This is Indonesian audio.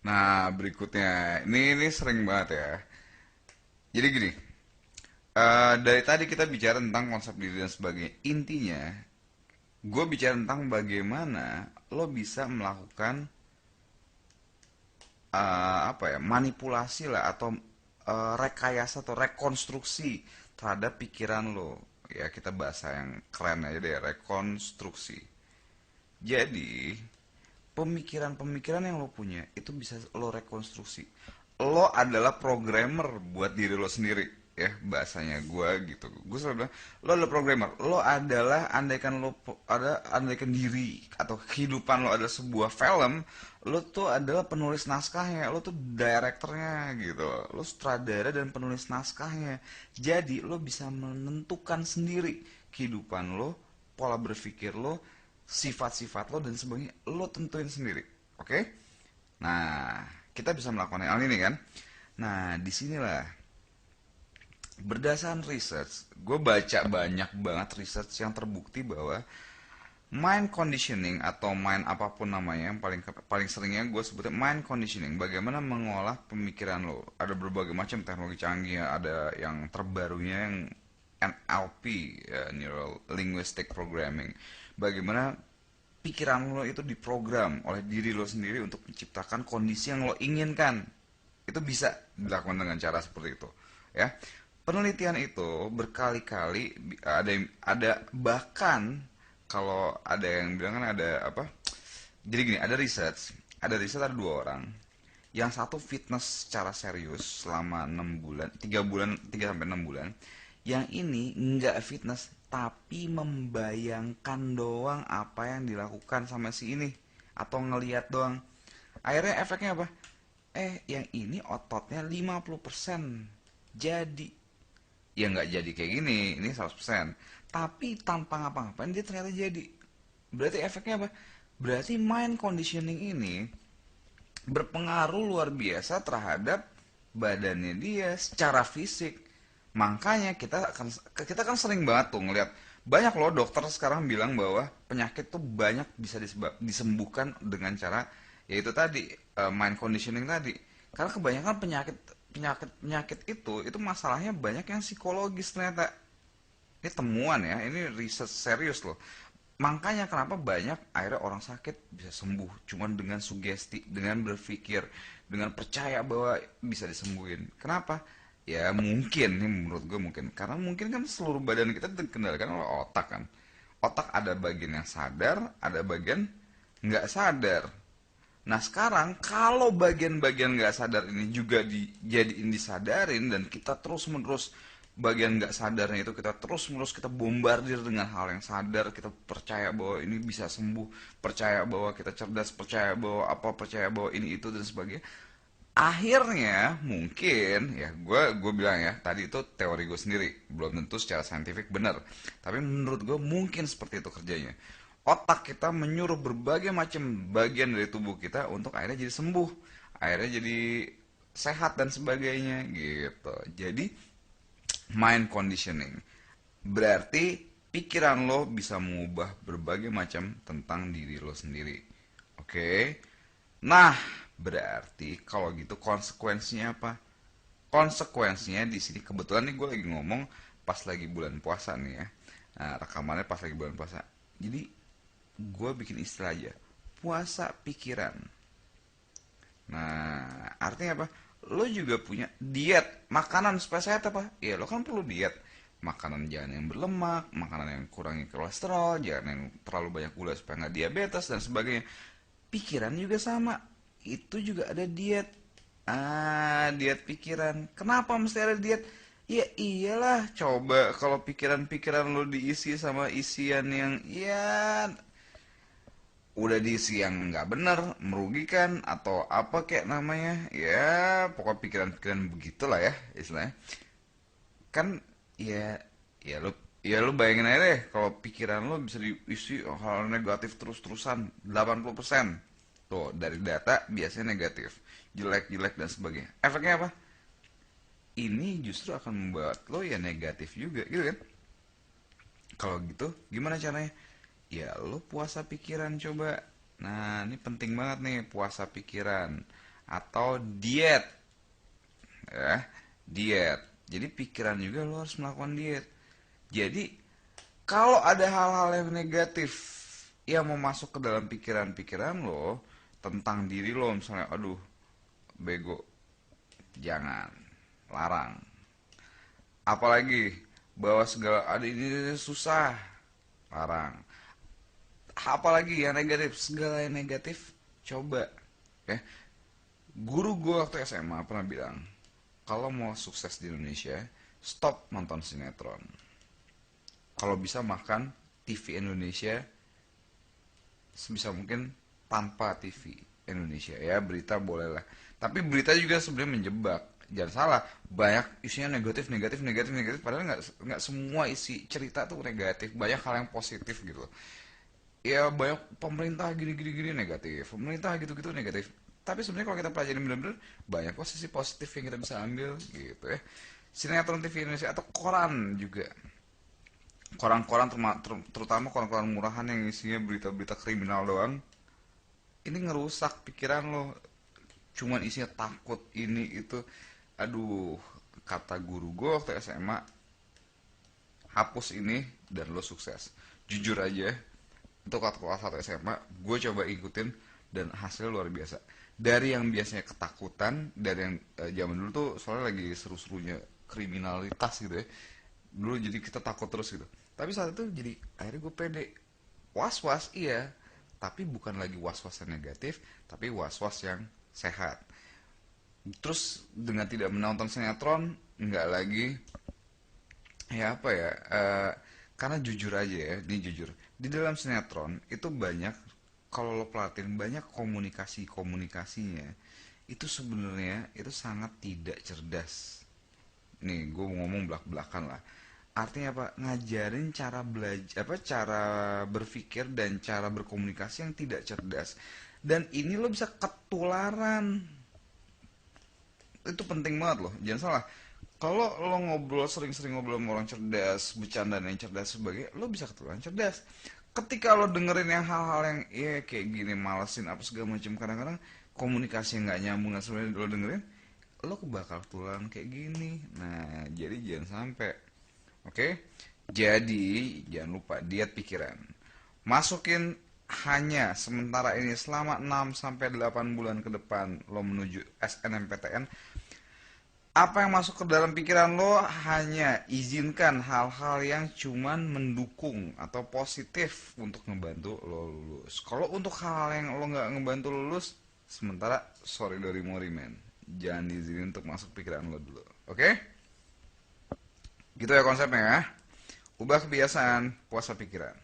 Nah, berikutnya. Ini sering banget ya. Jadi gini, dari tadi kita bicara tentang konsep diri dan sebagainya. Intinya, gue bicara tentang bagaimana lo bisa melakukan apa ya, manipulasi lah atau rekayasa atau rekonstruksi terhadap pikiran lo. Ya, kita bahasa yang keren aja deh, rekonstruksi. Jadi, pemikiran-pemikiran yang lo punya itu bisa lo rekonstruksi. Lo adalah programmer buat diri lo sendiri, ya bahasanya gue gitu. Gue selalu bilang lo adalah programmer. Lo adalah andaikan diri atau kehidupan lo adalah sebuah film. Lo tuh adalah penulis naskahnya, lo tuh direkturnya gitu, lo sutradara dan penulis naskahnya. Jadi lo bisa menentukan sendiri kehidupan lo, pola berpikir lo, sifat-sifat lo dan sebagainya lo tentuin sendiri. Oke? Nah, kita bisa melakukan hal ini kan? Nah, disinilah berdasarkan research, gue baca banyak banget research yang terbukti bahwa mind conditioning atau mind apapun namanya, yang paling seringnya gue sebutnya mind conditioning, bagaimana mengolah pemikiran lo. Ada berbagai macam teknologi canggih ya, ada yang terbarunya yang NLP, ya, Neural Linguistic Programming. Bagaimana pikiran lo itu diprogram oleh diri lo sendiri untuk menciptakan kondisi yang lo inginkan. Itu bisa dilakukan dengan cara seperti itu, ya. Penelitian itu berkali-kali ada bahkan kalau ada yang bilang kan ada apa? Jadi gini, ada dua orang. Yang satu fitness secara serius selama 6 bulan, 3 bulan, 3 sampai 6 bulan. Yang ini nggak fitness tapi membayangkan doang apa yang dilakukan sama si ini atau ngeliat doang. Akhirnya efeknya apa? Yang ini ototnya 50% jadi. Ya nggak jadi kayak gini, ini 100%. Tapi tanpa ngapa-ngapain dia ternyata jadi. Berarti efeknya apa? Berarti mind conditioning ini berpengaruh luar biasa terhadap badannya dia secara fisik. Makanya kita kan sering banget tuh ngeliat banyak loh dokter sekarang bilang bahwa penyakit tuh banyak bisa disembuhkan dengan cara yaitu tadi mind conditioning tadi. Karena kebanyakan penyakit itu masalahnya banyak yang psikologis ternyata. Ini temuan ya, ini riset serius loh. Makanya kenapa banyak akhirnya orang sakit bisa sembuh cuman dengan sugesti, dengan berpikir, dengan percaya bahwa bisa disembuhin. Kenapa? Ya mungkin, ini menurut gue mungkin. Karena mungkin kan seluruh badan kita dikendalikan oleh otak kan. Otak ada bagian yang sadar, ada bagian nggak sadar. Nah sekarang kalau bagian-bagian nggak sadar ini juga dijadiin disadarin dan kita terus menerus bagian nggak sadarnya itu kita terus menerus kita bombardir dengan hal yang sadar, kita percaya bahwa ini bisa sembuh, percaya bahwa kita cerdas, percaya bahwa apa, percaya bahwa ini itu dan sebagainya. Akhirnya mungkin ya gue bilang ya tadi itu teori gue sendiri belum tentu secara saintifik benar tapi menurut gue mungkin seperti itu kerjanya. Otak kita menyuruh berbagai macam bagian dari tubuh kita untuk akhirnya jadi sembuh, akhirnya jadi sehat dan sebagainya gitu. Jadi mind conditioning berarti pikiran lo bisa mengubah berbagai macam tentang diri lo sendiri. Oke. Nah, berarti kalau gitu konsekuensinya apa? Konsekuensinya di sini kebetulan nih gue lagi ngomong pas lagi bulan puasa nih ya. Nah, rekamannya pas lagi bulan puasa. Jadi gue bikin istilah aja. Puasa pikiran. Nah, artinya apa? Lo juga punya diet, makanan supaya sehat apa? Ya lo kan perlu diet. Makanan jangan yang berlemak, makanan yang kurangi kolesterol, jangan yang terlalu banyak gula supaya nggak diabetes dan sebagainya. Pikiran juga sama. Itu juga ada diet. Diet pikiran. Kenapa mesti ada diet? Ya iyalah, coba kalau pikiran-pikiran lo diisi sama isian yang ya udah diisi yang nggak bener, merugikan atau apa kayak namanya, ya pokok pikiran-pikiran begitulah ya istilahnya. Kan ya ya lu bayangin aja deh kalau pikiran lo bisa diisi hal negatif terus-terusan 80%. Tuh, dari data biasanya negatif, jelek-jelek dan sebagainya. Efeknya apa? Ini justru akan membuat lo ya negatif juga, gitu kan? Kalau gitu, gimana caranya? Ya, lo puasa pikiran coba. Nah, ini penting banget nih, puasa pikiran. atau diet. Ya, diet. Jadi pikiran juga lo harus melakukan diet. Jadi kalau ada hal-hal yang negatif yang mau masuk ke dalam pikiran-pikiran lo tentang diri lo, misalnya aduh bego, jangan, larang. Apalagi bahwa segala ada ini susah, larang. Apalagi yang negatif, segala yang negatif coba. Ya, guru gue waktu SMA pernah bilang, kalau mau sukses di Indonesia, stop nonton sinetron. Kalau bisa makan TV Indonesia sebisa mungkin tanpa TV Indonesia. Ya berita boleh lah, tapi berita juga sebenarnya menjebak. Jangan salah, banyak isinya negatif, negatif, negatif, negatif. Padahal nggak semua isi cerita tuh negatif. Banyak hal yang positif gitu. Ya banyak pemerintah gini, gini, gini negatif. Pemerintah gitu-gitu negatif. Tapi sebenarnya kalau kita pelajari benar-benar, banyak posisi positif yang kita bisa ambil gitu ya. Sinetron TV Indonesia atau koran juga. Koran-koran terutama koran-koran murahan yang isinya berita-berita kriminal doang, ini ngerusak pikiran lo. Cuman isinya takut ini itu. Aduh, kata guru gue waktu SMA, hapus ini dan lo sukses. Jujur aja, untuk waktu kelas 1 SMA gue coba ikutin dan hasilnya luar biasa. Dari yang biasanya ketakutan, dari yang zaman dulu tuh soalnya lagi seru-serunya kriminalitas gitu ya, dulu jadi kita takut terus gitu. Tapi saat itu jadi akhirnya gue pede. Was-was iya, tapi bukan lagi was-was yang negatif, tapi was-was yang sehat. Terus dengan tidak menonton sinetron, nggak lagi, ya apa ya, karena jujur aja ya, ini jujur, di dalam sinetron itu banyak, kalau lo perhatiin banyak komunikasinya itu sebenarnya itu sangat tidak cerdas. Nih gue ngomong belak-belakan lah, artinya apa, ngajarin cara belajar, apa, cara berpikir dan cara berkomunikasi yang tidak cerdas, dan ini lo bisa ketularan. Itu penting banget loh, jangan salah. Kalau lo ngobrol, sering-sering ngobrol sama orang cerdas, bercanda yang cerdas sebagai, lo bisa ketularan cerdas. Ketika lo dengerin yang hal-hal yang ya kayak gini, malesin apa segala macam, kadang-kadang komunikasi yang nggak nyambung, nggak sebenarnya lo dengerin, lo bakal ketularan kayak gini. Nah jadi jangan sampai. Oke, jadi jangan lupa diet pikiran. Masukin hanya sementara ini selama 6 sampai 8 bulan ke depan lo menuju SNMPTN. Apa yang masuk ke dalam pikiran lo, hanya izinkan hal-hal yang cuman mendukung atau positif untuk ngebantu lo lulus. Kalau untuk hal-hal yang lo nggak ngebantu lulus, sementara sorry dari Mori man, jangan diizinin untuk masuk pikiran lo dulu. Oke? Gitu ya konsepnya ya. Ubah kebiasaan puasa pikiran.